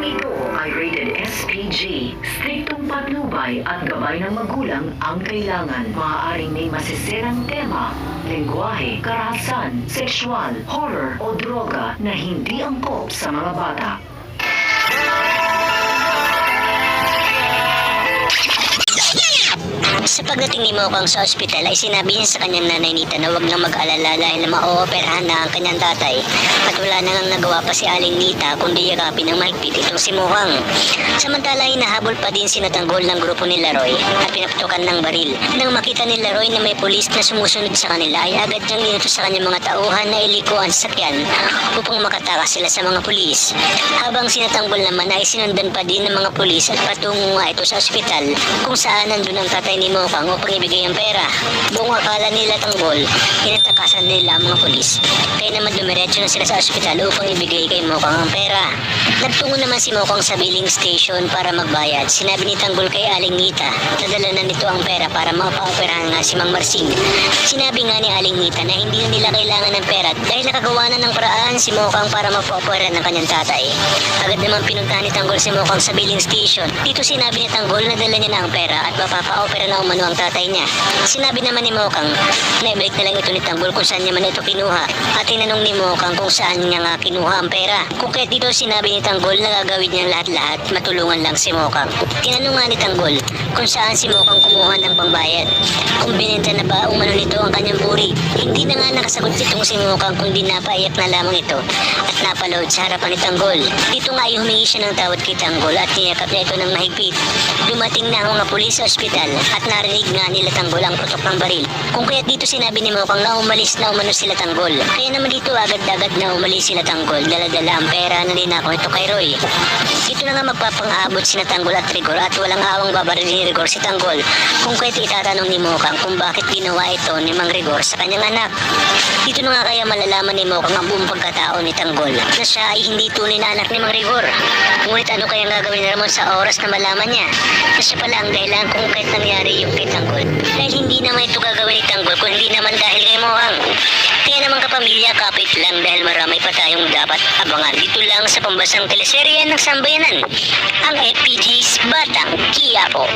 Programang ito ay rated SPG. Striktong patnubay at gabay ng magulang ang kailangan. Maaaring may masisirang tema, lengguwahe, karahasan, sexual, horror o droga na hindi angkop sa mga bata. Sa pagdating ni Mokang sa ospital ay sinabi niya sa kanyang nanay Nita na huwag nang mag-alala dahil ma-ooperahan na ang kanyang tatay at wala na ngang nagawa pa si Aling Nita kundi yakapin ng mahigpit itong si Mokang. Samantala ay nahabol pa din sinatanggol ng grupo ni Laroy at pinaputukan ng baril. Nang makita ni Laroy na may pulis na sumusunod sa kanila ay agad niyang inutos sa kanyang mga tauhan na iliko ang sasakyan upang makatakas sila sa mga pulis. Habang sinatanggol naman ay sinundan pa din ng mga pulis at patungo nga ito sa ospital kung saan nandun ang tatay ni Mokang upang ibigay ang pera. Buong akala nila tanggol, inatakasan nila ang mga pulis. Kaya naman dumiretso na sila sa ospital upang ibigay kay Mokang ang pera. Nagtungo naman si Mokang sa billing station para magbayad. Sinabi ni Tanggol kay Aling Nita na dala na nito ang pera para mapa-operahan nga si Mang Marsing. Sinabi nga ni Aling Nita na hindi na nila kailangan ng pera dahil nakagawa na ng paraan si Mokang para mapa-opera ng kanyang tatay. Agad naman pinuntahan ni Tanggol si Mokang sa billing station. Dito sinabi ni Tanggol na dala niya na ang pera at mapapa-opera na umano ang tatay niya. Sinabi naman ni Mokang na ibalik na lang ito ni Tanggol kung saan niya man ito kinuha at tinanong ni Mokang kung saan niya nga kinuha ang pera. Kung kahit dito sinabi ni Tanggol na gagawin niya lahat-lahat matulungan lang si Mokang. Tinanong nga ni Tanggol kung saan si Mokang kumuha ng pangbayad. Kung binenta na ba umano nito ang kanyang buri. Hindi na nga nakasagot itong si Mokang kundi napaiyak na lamang ito at napalood sa harapan ni Tanggol. Dito nga ay humingi siya ng tawad kay Tanggol at niyakap niya ito ng mahigpit. Dumating na ang mga pulis sa ospital at narinig nga nila Tanggol ang putok ng baril. Kung kaya't dito sinabi ni Mokang na umalis na umano sila Tanggol. Kaya naman dito agad-agad na umalis sila Tanggol. Dala-dala ang pera na ninakaw ito kay Roy. Dito na nga magpapang-aabot sina Tanggol at Rigor at walang awang babarilin ni Rigor si Tanggol. Kung kaya't itatanong ni Mokang kung bakit ginawa ito ni Mang Rigor sa kanyang anak. Dito na nga kaya malalaman ni Mokang ang buong pagkatao ni Tanggol na siya ay hindi tunay na anak ni Mang Rigor. Ngunit ano kaya gagawin ni Ramon sa oras na malaman niya na siya pala ang dahilan kung kahit nangyari yung kay Tanggol. Dahil hindi naman ito gagawin ni Tanggol kundi naman dahil kay Mokang. Kaya naman kapamilya, kapit lang dahil marami pa tayong dapat abangan dito lang sa pambasang teleserye ng Sambayanan, ang FPG's Batang Quiapo.